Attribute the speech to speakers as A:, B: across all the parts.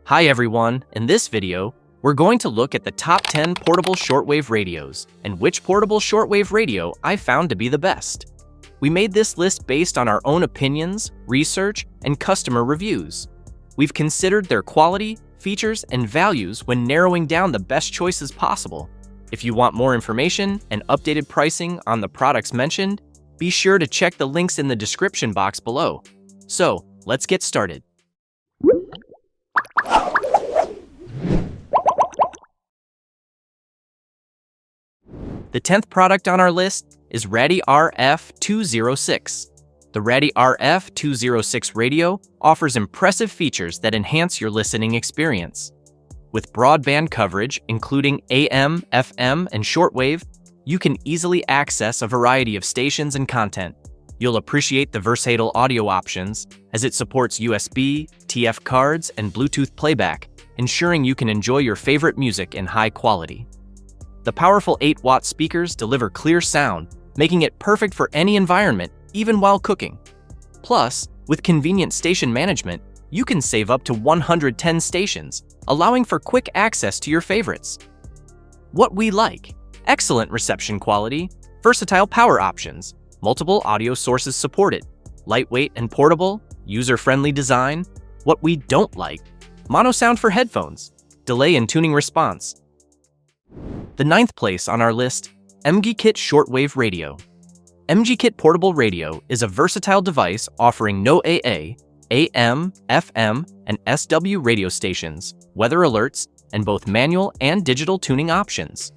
A: Hi everyone, in this video, we're going to look at the top 10 portable shortwave radios and which portable shortwave radio I found to be the best. We made this list based on our own opinions, research, and customer reviews. We've considered their quality, features, and values when narrowing down the best choices possible. If you want more information and updated pricing on the products mentioned, be sure to check the links in the description box below. So, let's get started. The 10th product on our list is Ratty RF206. The Ratty RF206 radio offers impressive features that enhance your listening experience. With broadband coverage, including AM, FM, and shortwave, you can easily access a variety of stations and content. You'll appreciate the versatile audio options, as it supports USB, TF cards, and Bluetooth playback, ensuring you can enjoy your favorite music in high quality. The powerful 8-watt speakers deliver clear sound, making it perfect for any environment, even while cooking. Plus, with convenient station management, you can save up to 110 stations, allowing for quick access to your favorites. What we like: excellent reception quality, versatile power options, multiple audio sources supported, lightweight and portable, user-friendly design. What we don't like: mono sound for headphones, delay in tuning response. The 9th place on our list, MGKit Shortwave Radio. MGKit Portable Radio is a versatile device offering no AA, AM, FM, and SW radio stations, weather alerts, and both manual and digital tuning options.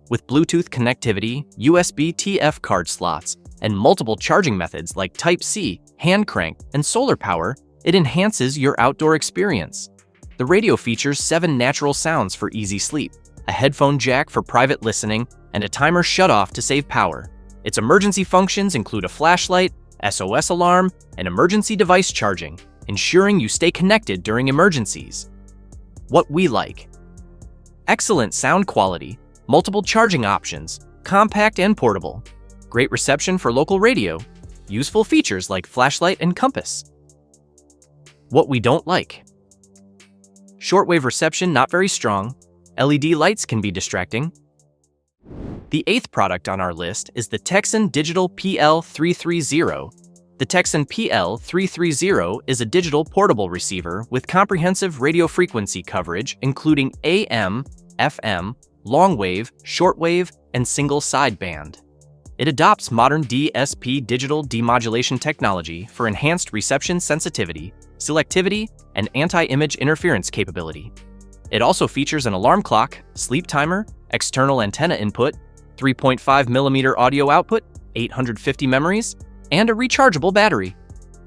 A: With Bluetooth connectivity, USB TF card slots, and multiple charging methods like Type-C, hand crank, and solar power, it enhances your outdoor experience. The radio features 7 natural sounds for easy sleep, a headphone jack for private listening, and a timer shutoff to save power. Its emergency functions include a flashlight, SOS alarm, and emergency device charging, ensuring you stay connected during emergencies. What we like: excellent sound quality, multiple charging options, compact and portable, great reception for local radio, useful features like flashlight and compass. What we don't like: shortwave reception not very strong, LED lights can be distracting. The 8th product on our list is the Texan Digital PL330. The Texan PL330 is a digital portable receiver with comprehensive radio frequency coverage including AM, FM, longwave, shortwave, and single sideband. It adopts modern DSP digital demodulation technology for enhanced reception sensitivity, selectivity, and anti-image interference capability. It also features an alarm clock, sleep timer, external antenna input, 3.5mm audio output, 850 memories, and a rechargeable battery.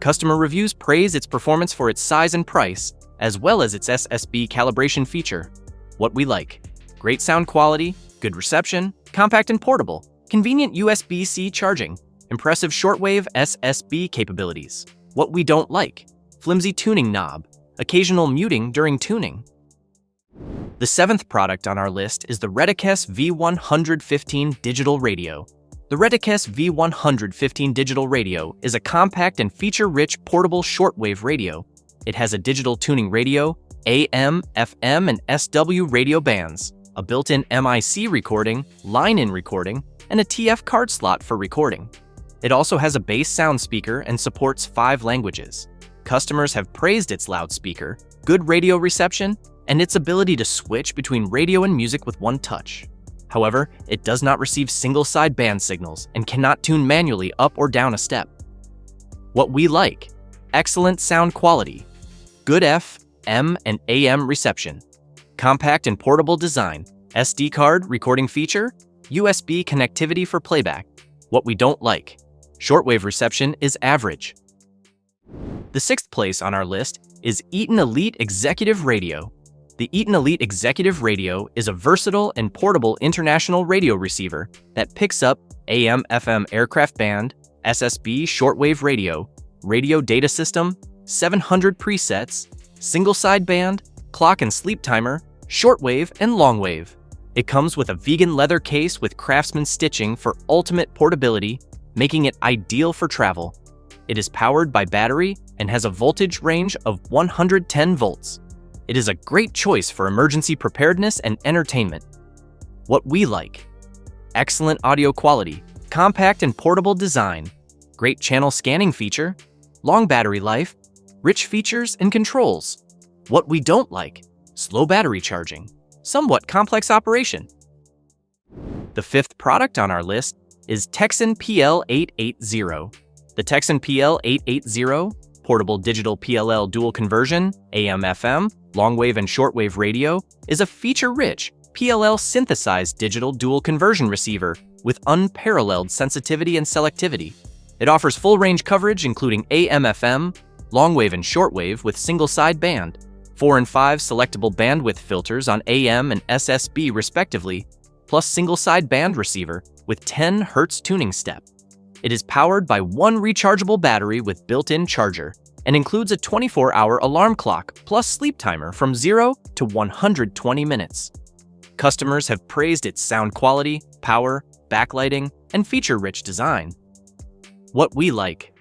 A: Customer reviews praise its performance for its size and price, as well as its SSB calibration feature. What we like: great sound quality, good reception, compact and portable, convenient USB-C charging, impressive shortwave SSB capabilities. What we don't like: flimsy tuning knob, occasional muting during tuning. The 7th product on our list is the Reticus V15 digital radio. The Reticus V15 digital radio is a compact and feature-rich portable shortwave radio. It has a digital tuning radio, AM, FM, and SW radio bands, a built-in MIC recording, line-in recording, and a TF card slot for recording. It also has a bass sound speaker and supports 5 languages. Customers have praised its loudspeaker, good radio reception, and its ability to switch between radio and music with one touch. However, it does not receive single-side band signals and cannot tune manually up or down a step. What we like: excellent sound quality, good FM and AM reception, compact and portable design, SD card recording feature, USB connectivity for playback. What we don't like: shortwave reception is average. The 6th place on our list is Eaton Elite Executive Radio. The Eaton Elite Executive Radio is a versatile and portable international radio receiver that picks up AM/FM aircraft band, SSB shortwave radio, radio data system, 700 presets, single sideband, clock and sleep timer, shortwave, and longwave. It comes with a vegan leather case with Craftsman stitching for ultimate portability, making it ideal for travel. It is powered by battery and has a voltage range of 110 volts. It is a great choice for emergency preparedness and entertainment. What we like: excellent audio quality, compact and portable design, great channel scanning feature, long battery life, rich features and controls. What we don't like: slow battery charging, somewhat complex operation. The fifth product on our list is Texan PL880. The Texan PL880, portable digital PLL dual conversion, AM/FM, long-wave and shortwave radio, is a feature-rich PLL synthesized digital dual conversion receiver with unparalleled sensitivity and selectivity. It offers full-range coverage including AM/FM, long-wave and shortwave with single-side band, 4 and 5 selectable bandwidth filters on AM and SSB respectively, plus single-side band receiver with 10 Hz tuning step. It is powered by one rechargeable battery with built-in charger and includes a 24-hour alarm clock plus sleep timer from 0 to 120 minutes. Customers have praised its sound quality, power, backlighting, and feature-rich design. What we like: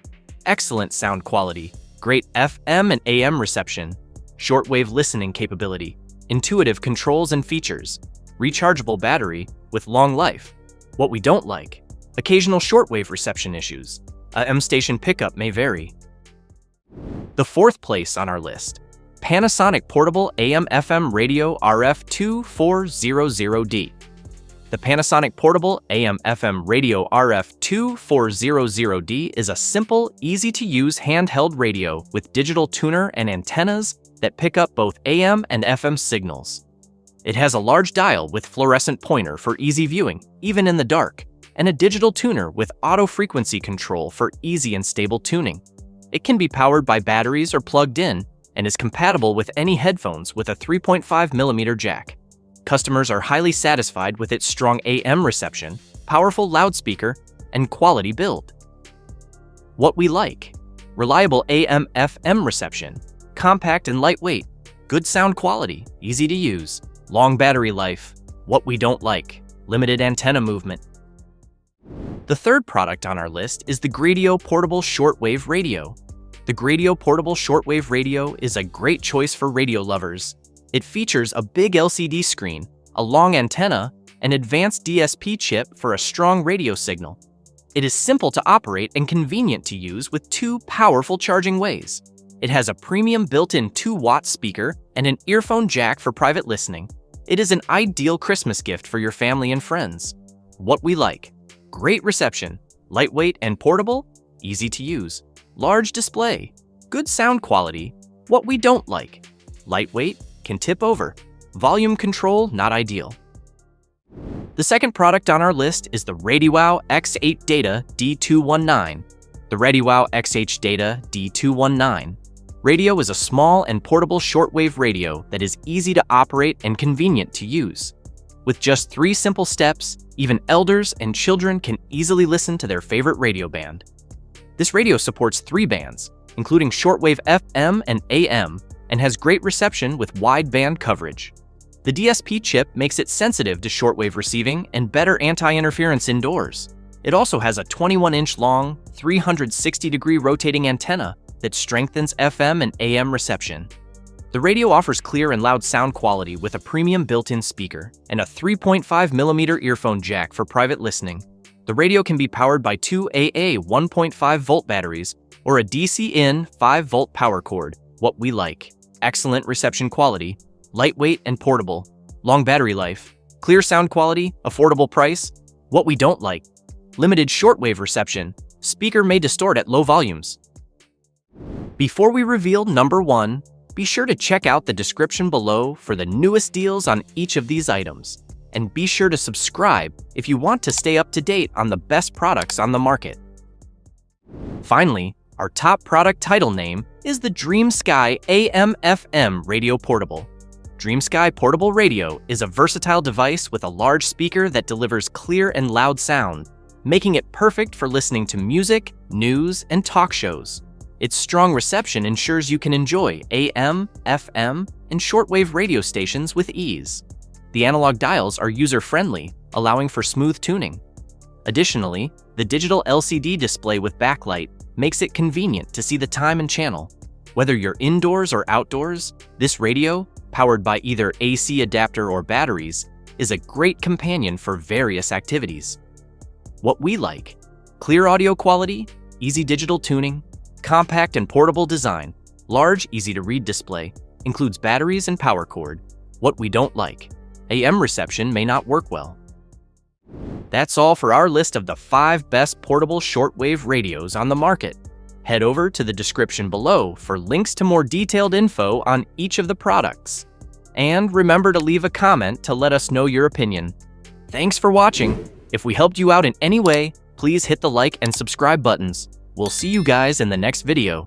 A: excellent sound quality, great FM and AM reception, shortwave listening capability, intuitive controls and features, rechargeable battery with long life. What we don't like: occasional shortwave reception issues. AM station pickup may vary. The fourth place on our list: Panasonic Portable AM/FM Radio RF2400D. The Panasonic Portable AM/FM Radio RF2400D is a simple, easy-to-use handheld radio with digital tuner and antennas that pick up both AM and FM signals. It has a large dial with fluorescent pointer for easy viewing, even in the dark, and a digital tuner with auto frequency control for easy and stable tuning. It can be powered by batteries or plugged in and is compatible with any headphones with a 3.5mm jack. Customers are highly satisfied with its strong AM reception, powerful loudspeaker, and quality build. What we like: reliable AM/FM reception, compact and lightweight, good sound quality, easy to use, long battery life. What we don't like: limited antenna movement. The third product on our list is the Gradio Portable Shortwave Radio. The Gradio Portable Shortwave Radio is a great choice for radio lovers. It features a big LCD screen, a long antenna, an advanced DSP chip for a strong radio signal. It is simple to operate and convenient to use with 2 powerful charging ways. It has a premium built-in 2-watt speaker and an earphone jack for private listening. It is an ideal Christmas gift for your family and friends. What we like: great reception, lightweight and portable, easy to use, large display, good sound quality. What we don't like: lightweight, can tip over, volume control not ideal. The second product on our list is the RadiWow X8 Data D219. The RadiWow X8 Data D219 radio is a small and portable shortwave radio that is easy to operate and convenient to use. With just 3 simple steps, even elders and children can easily listen to their favorite radio band. This radio supports 3 bands, including shortwave FM and AM, and has great reception with wide band coverage. The DSP chip makes it sensitive to shortwave receiving and better anti-interference indoors. It also has a 21-inch long, 360-degree rotating antenna that strengthens FM and AM reception. The radio offers clear and loud sound quality with a premium built-in speaker and a 3.5mm earphone jack for private listening. The radio can be powered by 2 AA 1.5-volt batteries or a DC-in 5-volt power cord. What we like: excellent reception quality, lightweight and portable, long battery life, clear sound quality, affordable price. What we don't like: limited shortwave reception, speaker may distort at low volumes. Before we reveal number 1, be sure to check out the description below for the newest deals on each of these items. And be sure to subscribe if you want to stay up to date on the best products on the market. Finally, our top product title name is the DreamSky AM/FM Radio Portable. DreamSky Portable Radio is a versatile device with a large speaker that delivers clear and loud sound, making it perfect for listening to music, news, and talk shows. Its strong reception ensures you can enjoy AM, FM, and shortwave radio stations with ease. The analog dials are user-friendly, allowing for smooth tuning. Additionally, the digital LCD display with backlight makes it convenient to see the time and channel. Whether you're indoors or outdoors, this radio powered by either AC adapter or batteries, is a great companion for various activities. What we like: clear audio quality, easy digital tuning, compact and portable design, large, easy-to-read display, includes batteries and power cord. What we don't like: AM reception may not work well. That's all for our list of the 5 best portable shortwave radios on the market. Head over to the description below for links to more detailed info on each of the products. And remember to leave a comment to let us know your opinion. Thanks for watching. If we helped you out in any way, please hit the like and subscribe buttons. We'll see you guys in the next video.